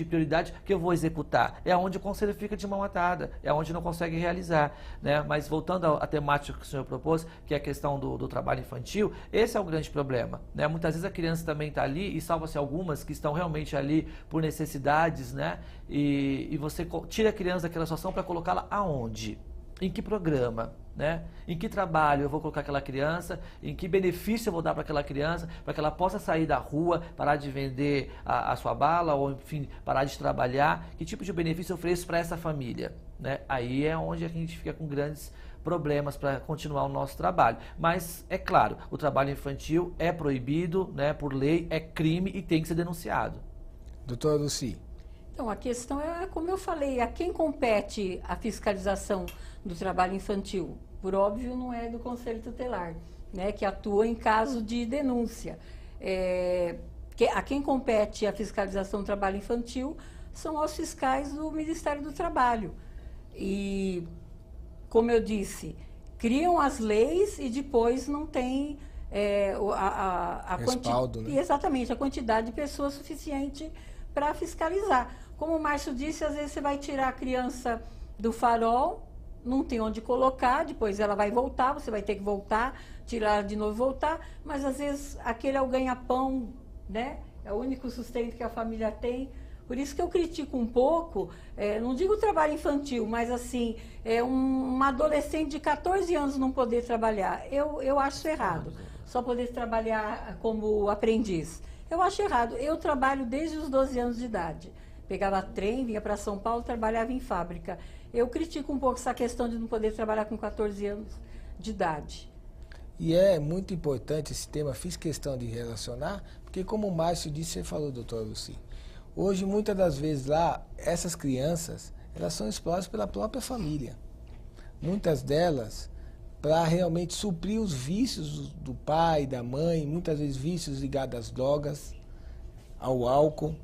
prioridade que eu vou executar? É onde o conselho fica de mão atada, é onde não consegue realizar. Né? Mas voltando à temática que o senhor propôs, que é a questão do trabalho infantil, esse é o grande problema. Né? Muitas vezes a criança também está ali, e salva-se algumas que estão realmente ali por necessidades, né? E você tira a criança daquela situação para colocá-la aonde? Em que programa? Né? Em que trabalho eu vou colocar aquela criança? Em que benefício eu vou dar para aquela criança? Para que ela possa sair da rua, parar de vender a sua bala ou, enfim, parar de trabalhar? Que tipo de benefício eu ofereço para essa família? Né? Aí é onde a gente fica com grandes problemas para continuar o nosso trabalho. Mas, é claro, o trabalho infantil é proibido, né, por lei, é crime e tem que ser denunciado. Doutora Lucy. Então, a questão é, como eu falei, a quem compete a fiscalização do trabalho infantil? Por óbvio, não é do Conselho Tutelar, né, que atua em caso de denúncia. A quem compete a fiscalização do trabalho infantil são os fiscais do Ministério do Trabalho. E, como eu disse, criam as leis e depois não tem respaldo, né? Exatamente, a quantidade de pessoas suficiente para fiscalizar. Como o Márcio disse, às vezes você vai tirar a criança do farol, não tem onde colocar, depois ela vai voltar, você vai ter que voltar, tirar de novo e voltar, mas às vezes aquele é o ganha-pão, né? É o único sustento que a família tem. Por isso que eu critico um pouco, não digo trabalho infantil, mas assim, uma adolescente de 14 anos não poder trabalhar. Eu acho errado, só poder trabalhar como aprendiz. Eu acho errado. Eu trabalho desde os 12 anos de idade. Pegava trem, vinha para São Paulo, trabalhava em fábrica. Eu critico um pouco essa questão de não poder trabalhar com 14 anos de idade. E é muito importante esse tema, fiz questão de relacionar, porque como o Márcio disse, você falou, doutora Lucy, hoje, muitas das vezes lá, essas crianças, elas são exploradas pela própria família. Muitas delas, para realmente suprir os vícios do pai, da mãe, muitas vezes vícios ligados às drogas, ao álcool,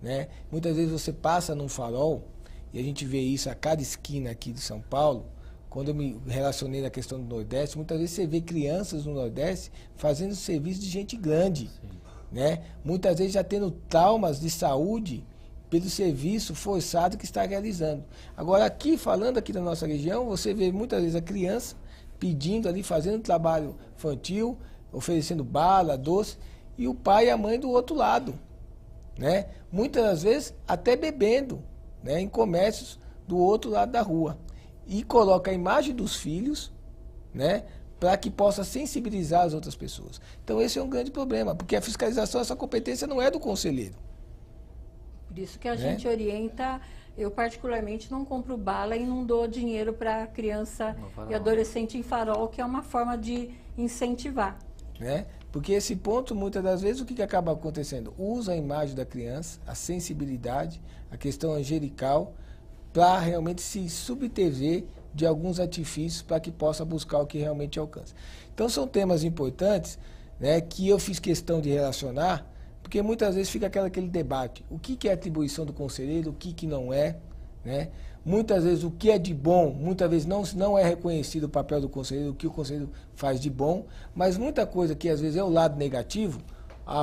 né? Muitas vezes você passa num farol, e a gente vê isso a cada esquina aqui de São Paulo. Quando eu me relacionei na questão do Nordeste, muitas vezes você vê crianças no Nordeste fazendo serviço de gente grande, né? Muitas vezes já tendo traumas de saúde pelo serviço forçado que está realizando. Agora aqui, falando aqui da nossa região, você vê muitas vezes a criança pedindo ali, fazendo trabalho infantil, oferecendo bala, doce, e o pai e a mãe do outro lado, né? Muitas das vezes até bebendo, né, em comércios do outro lado da rua. E coloca a imagem dos filhos, né, para que possa sensibilizar as outras pessoas. Então esse é um grande problema, porque a fiscalização, essa competência não é do conselheiro. Por isso que a gente orienta, eu particularmente não compro bala e não dou dinheiro para criança e adolescente em farol, que é uma forma de incentivar. Né? Porque esse ponto, muitas das vezes, o que acaba acontecendo? Usa a imagem da criança, a sensibilidade, a questão angelical, para realmente se subterver de alguns artifícios para que possa buscar o que realmente alcança. Então são temas importantes, né, que eu fiz questão de relacionar, porque muitas vezes fica aquele debate, o que é atribuição do conselheiro, o que não é, né? Muitas vezes o que é de bom, muitas vezes não é reconhecido o papel do conselheiro, o que o conselheiro faz de bom, mas muita coisa que às vezes é o lado negativo,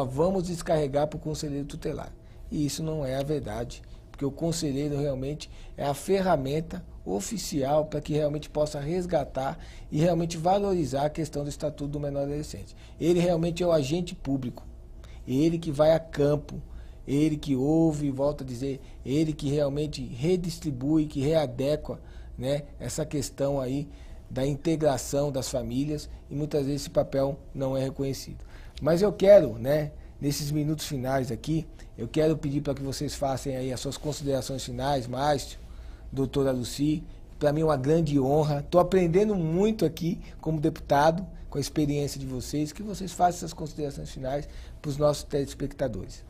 vamos descarregar para o conselheiro tutelar. E isso não é a verdade, porque o conselheiro realmente é a ferramenta oficial para que realmente possa resgatar e realmente valorizar a questão do Estatuto do Menor Adolescente. Ele realmente é o agente público. ele que vai a campo, ele que ouve, volta a dizer, ele que realmente redistribui, que readequa, né, essa questão aí da integração das famílias, e muitas vezes esse papel não é reconhecido. Mas eu quero, né, nesses minutos finais aqui, eu quero pedir para que vocês façam aí as suas considerações finais, Márcio, doutora Lucy. Para mim é uma grande honra, estou aprendendo muito aqui como deputado, com a experiência de vocês, que vocês façam essas considerações finais para os nossos telespectadores.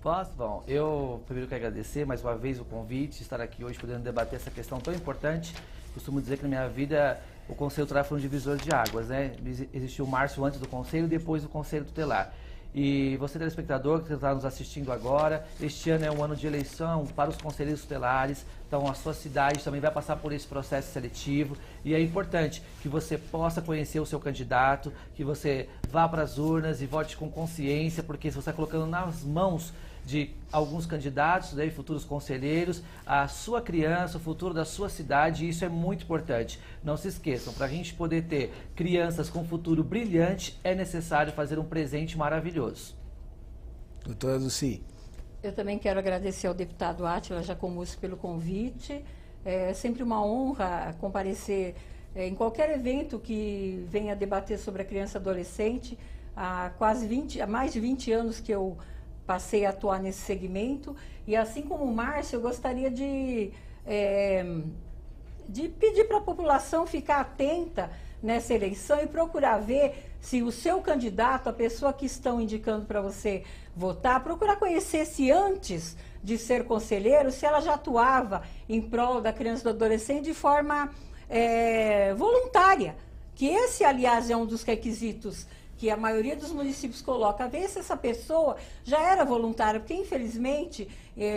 Posso? Bom, eu primeiro quero agradecer mais uma vez o convite, estar aqui hoje podendo debater essa questão tão importante. Costumo dizer que na minha vida o Conselho Tutelar foi um divisor de águas, né? Existiu o Márcio antes do Conselho e depois do Conselho Tutelar. E você, telespectador, que está nos assistindo agora, este ano é um ano de eleição para os conselheiros tutelares, então a sua cidade também vai passar por esse processo seletivo, e é importante que você possa conhecer o seu candidato, que você vá para as urnas e vote com consciência, porque se você está colocando nas mãos de alguns candidatos, né, futuros conselheiros, a sua criança, o futuro da sua cidade, e isso é muito importante. Não se esqueçam, para a gente poder ter crianças com futuro brilhante, é necessário fazer um presente maravilhoso. Doutora Lucy. Eu também quero agradecer ao deputado Átila Jacomuzzi pelo convite. É sempre uma honra comparecer em qualquer evento que venha debater sobre a criança e adolescente. Há mais de 20 anos que eu passei a atuar nesse segmento, e assim como o Márcio, eu gostaria de pedir para a população ficar atenta nessa eleição e procurar ver se o seu candidato, a pessoa que estão indicando para você votar, procurar conhecer se antes de ser conselheiro, se ela já atuava em prol da criança e do adolescente de forma voluntária, que esse, aliás, é um dos requisitos que a maioria dos municípios coloca, ver se essa pessoa já era voluntária, porque infelizmente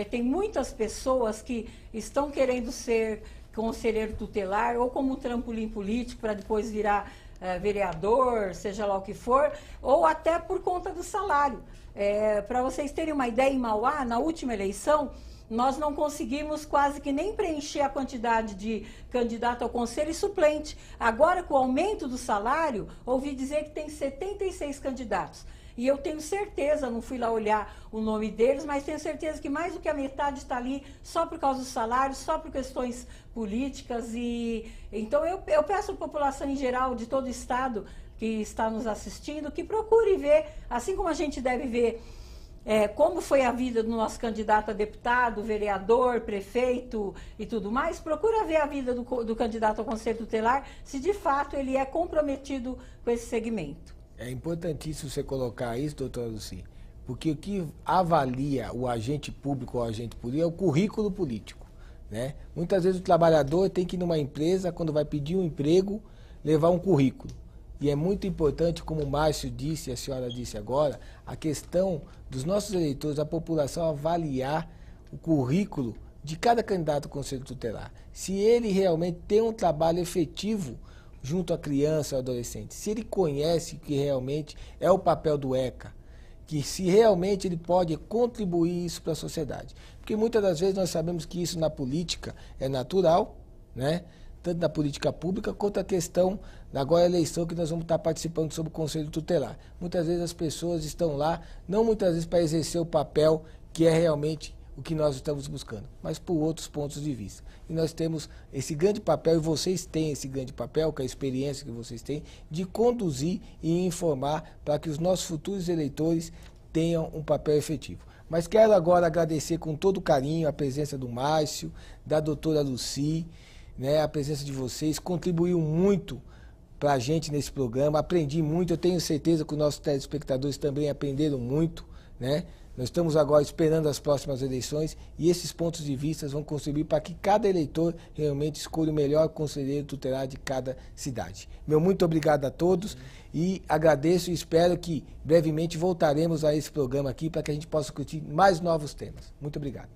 tem muitas pessoas que estão querendo ser conselheiro tutelar ou como um trampolim político para depois virar vereador, seja lá o que for, ou até por conta do salário. Para vocês terem uma ideia, em Mauá, na última eleição, nós não conseguimos quase que nem preencher a quantidade de candidato ao conselho e suplente. Agora, com o aumento do salário, ouvi dizer que tem 76 candidatos. E eu tenho certeza, não fui lá olhar o nome deles, mas tenho certeza que mais do que a metade está ali só por causa do salário, só por questões políticas. Então, eu peço à população em geral de todo o estado que está nos assistindo, que procure ver, assim como a gente deve ver como foi a vida do nosso candidato a deputado, vereador, prefeito e tudo mais, procura ver a vida do candidato ao Conselho Tutelar, se de fato ele é comprometido com esse segmento. É importantíssimo você colocar isso, doutora Lucy, porque o que avalia o agente público ou o agente político é o currículo político, né? Muitas vezes o trabalhador tem que ir numa empresa, quando vai pedir um emprego, levar um currículo. E é muito importante, como o Márcio disse e a senhora disse agora, a questão dos nossos eleitores, a população avaliar o currículo de cada candidato ao Conselho Tutelar. Se ele realmente tem um trabalho efetivo junto à criança ou adolescente, se ele conhece que realmente é o papel do ECA, que se realmente ele pode contribuir isso para a sociedade. Porque muitas das vezes nós sabemos que isso na política é natural, né? Tanto na política pública quanto a questão da agora eleição que nós vamos estar participando sobre o Conselho Tutelar. Muitas vezes as pessoas estão lá, não muitas vezes para exercer o papel que é realmente o que nós estamos buscando, mas por outros pontos de vista. E nós temos esse grande papel, e vocês têm esse grande papel, com a experiência que vocês têm, de conduzir e informar para que os nossos futuros eleitores tenham um papel efetivo. Mas quero agora agradecer com todo carinho a presença do Márcio, da doutora Lucy, né, a presença de vocês, contribuiu muito para a gente nesse programa, aprendi muito, eu tenho certeza que os nossos telespectadores também aprenderam muito, né? Nós estamos agora esperando as próximas eleições e esses pontos de vista vão contribuir para que cada eleitor realmente escolha o melhor conselheiro tutelar de cada cidade. Meu muito obrigado a todos e agradeço e espero que brevemente voltaremos a esse programa aqui para que a gente possa discutir mais novos temas. Muito obrigado.